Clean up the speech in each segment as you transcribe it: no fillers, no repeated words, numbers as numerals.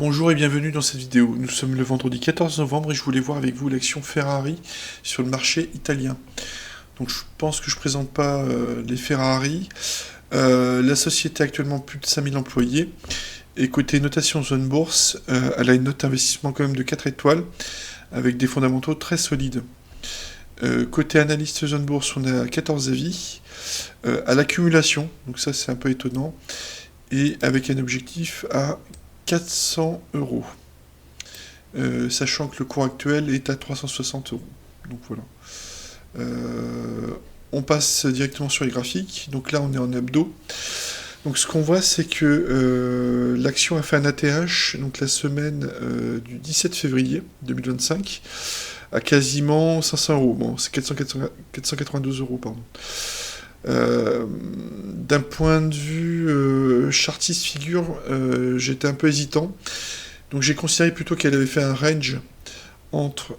Bonjour et bienvenue dans cette vidéo. Nous sommes le vendredi 14 novembre et je voulais voir avec vous l'action Ferrari sur le marché italien. Donc je pense que je ne présente pas les Ferrari. La société a actuellement plus de 5000 employés. Et côté notation zone bourse, elle a une note d'investissement quand même de 4 étoiles avec des fondamentaux très solides. Côté analyste zone bourse, on a 14 avis. À l'accumulation, donc ça c'est un peu étonnant. Et avec un objectif à 400 euros. Sachant que le cours actuel est à 360 euros. Donc voilà. On passe directement sur les graphiques. Donc là, on est en hebdo. Donc ce qu'on voit, c'est que l'action a fait un ATH, donc la semaine du 17 février 2025, à quasiment 500 euros. Bon, c'est 492 euros, pardon. D'un point de vue chartiste figure, j'étais un peu hésitant. Donc j'ai considéré plutôt qu'elle avait fait un range entre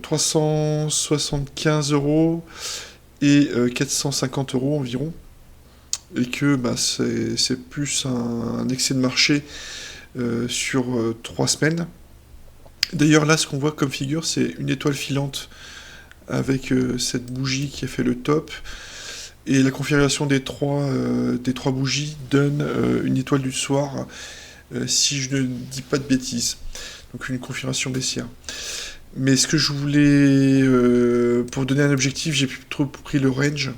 375 euros et 450 euros environ. Et que c'est plus un excès de marché sur 3 semaines. D'ailleurs là, ce qu'on voit comme figure, c'est une étoile filante avec cette bougie qui a fait le top. Et la configuration des trois bougies donne une étoile du soir, si je ne dis pas de bêtises. Donc une configuration baissière. Mais ce que je voulais, pour donner un objectif, j'ai plutôt pris le range.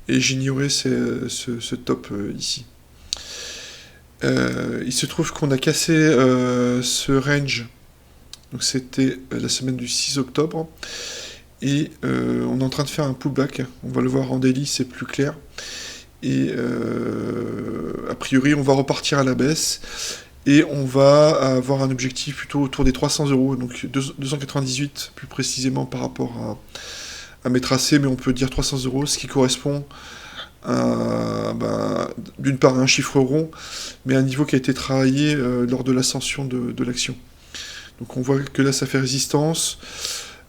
Et j'ignorais ce top ici. Il se trouve qu'on a cassé ce range. Donc c'était la semaine du 6 octobre. Et on est en train de faire un pullback. On va le voir en daily, c'est plus clair. Et a priori, on va repartir à la baisse. Et on va avoir un objectif plutôt autour des 300 euros. Donc 298 plus précisément par rapport à mes tracés. Mais on peut dire 300 euros, ce qui correspond à, d'une part, un chiffre rond, mais un niveau qui a été travaillé lors de l'ascension de l'action. Donc on voit que là, ça fait résistance.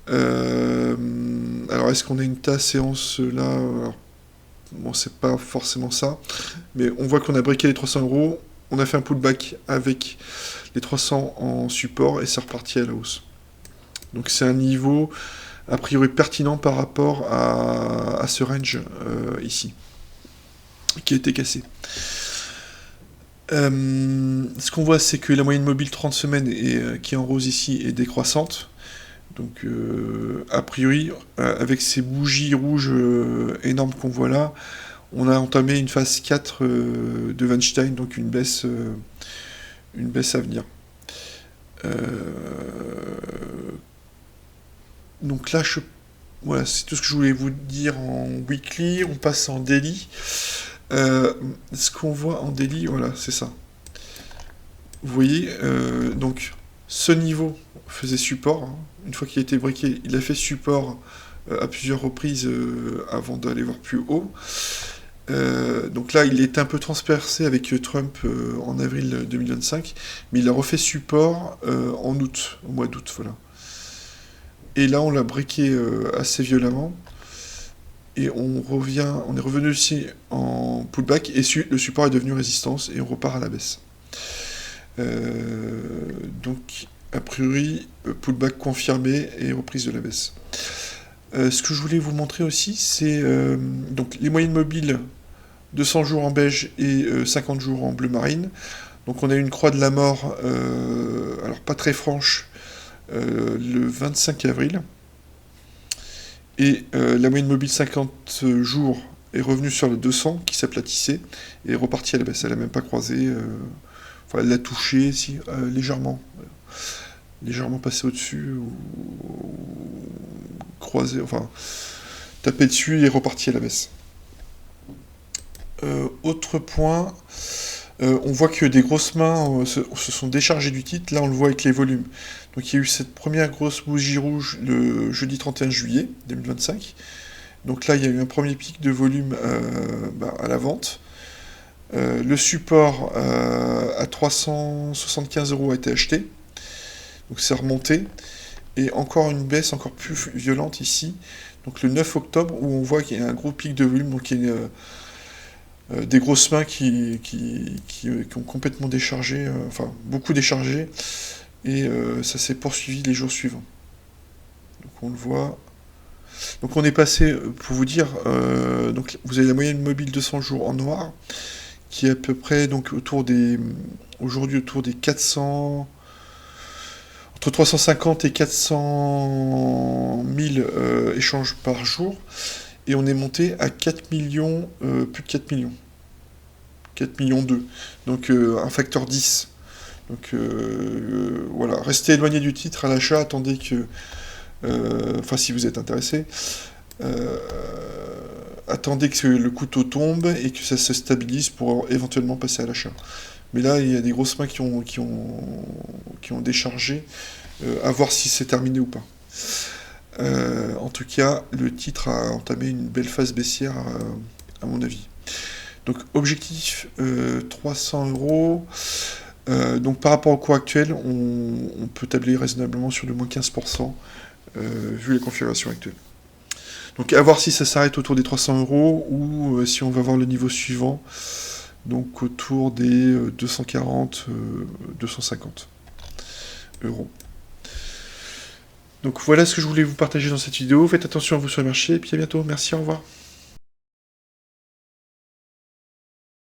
Alors est-ce qu'on a une tasse séance là? Alors, bon, c'est pas forcément ça, mais on voit qu'on a briqué les 300 euros, on a fait un pullback avec les 300 en support et c'est reparti à la hausse. Donc c'est un niveau a priori pertinent par rapport à ce range ici, qui a été cassé. Ce qu'on voit, c'est que la moyenne mobile 30 semaines qui est en rose ici est décroissante. Donc, a priori, avec ces bougies rouges énormes qu'on voit là, on a entamé une phase 4 de Weinstein, donc une baisse à venir. Donc là, voilà, c'est tout ce que je voulais vous dire en weekly. On passe en daily. Ce qu'on voit en daily, voilà, c'est ça. Vous voyez, donc ce niveau faisait support, hein. Une fois qu'il a été briqué, il a fait support à plusieurs reprises avant d'aller voir plus haut. Donc là, il est un peu transpercé avec Trump en avril 2025, mais il a refait support en août, au mois d'août, voilà. Et là, on l'a briqué assez violemment. Et on est revenu ici en pullback, et le support est devenu résistance, et on repart à la baisse. Donc, a priori, pullback confirmé et reprise de la baisse. Ce que je voulais vous montrer aussi, c'est donc les moyennes mobiles 200 jours en beige et 50 jours en bleu marine. Donc on a une croix de la mort, alors pas très franche, le 25 avril. Et la moyenne mobile 50 jours est revenue sur le 200 qui s'aplatissait et est repartie à la baisse. Elle n'a même pas croisé. Enfin, elle l'a touché légèrement. Légèrement passé au-dessus ou croisé, enfin tapé dessus et reparti à la baisse. Autre point, on voit que des grosses mains se sont déchargées du titre. Là, on le voit avec les volumes. Donc, il y a eu cette première grosse bougie rouge le jeudi 31 juillet 2025. Donc là, il y a eu un premier pic de volume à la vente. Le support à 375 euros a été acheté. Donc c'est remonté. Et encore une baisse encore plus violente ici. Donc le 9 octobre, où on voit qu'il y a un gros pic de volume. Donc il y a des grosses mains qui ont complètement déchargé, enfin beaucoup déchargé, et ça s'est poursuivi les jours suivants. Donc on le voit. Donc on est passé, pour vous dire, donc vous avez la moyenne mobile 200 jours en noir, qui est à peu près donc aujourd'hui autour des 400, entre 350 et 400 000 échanges par jour, et on est monté à 4 millions, plus de 4 millions, 4 millions 2, donc un facteur 10. Donc voilà, restez éloigné du titre à l'achat, attendez que, enfin si vous êtes intéressé, euh, attendez que le couteau tombe et que ça se stabilise pour éventuellement passer à l'achat. Mais là, il y a des grosses mains qui ont déchargé, à voir si c'est terminé ou pas. En tout cas, le titre a entamé une belle phase baissière, à mon avis. Donc, objectif 300 euros. Donc, par rapport au cours actuel, on peut tabler raisonnablement sur le moins 15%, vu les configurations actuelles. Donc, à voir si ça s'arrête autour des 300 euros ou si on va voir le niveau suivant, donc autour des 240, 250 euros. Donc voilà ce que je voulais vous partager dans cette vidéo. Faites attention à vous sur le marché et puis à bientôt. Merci, au revoir.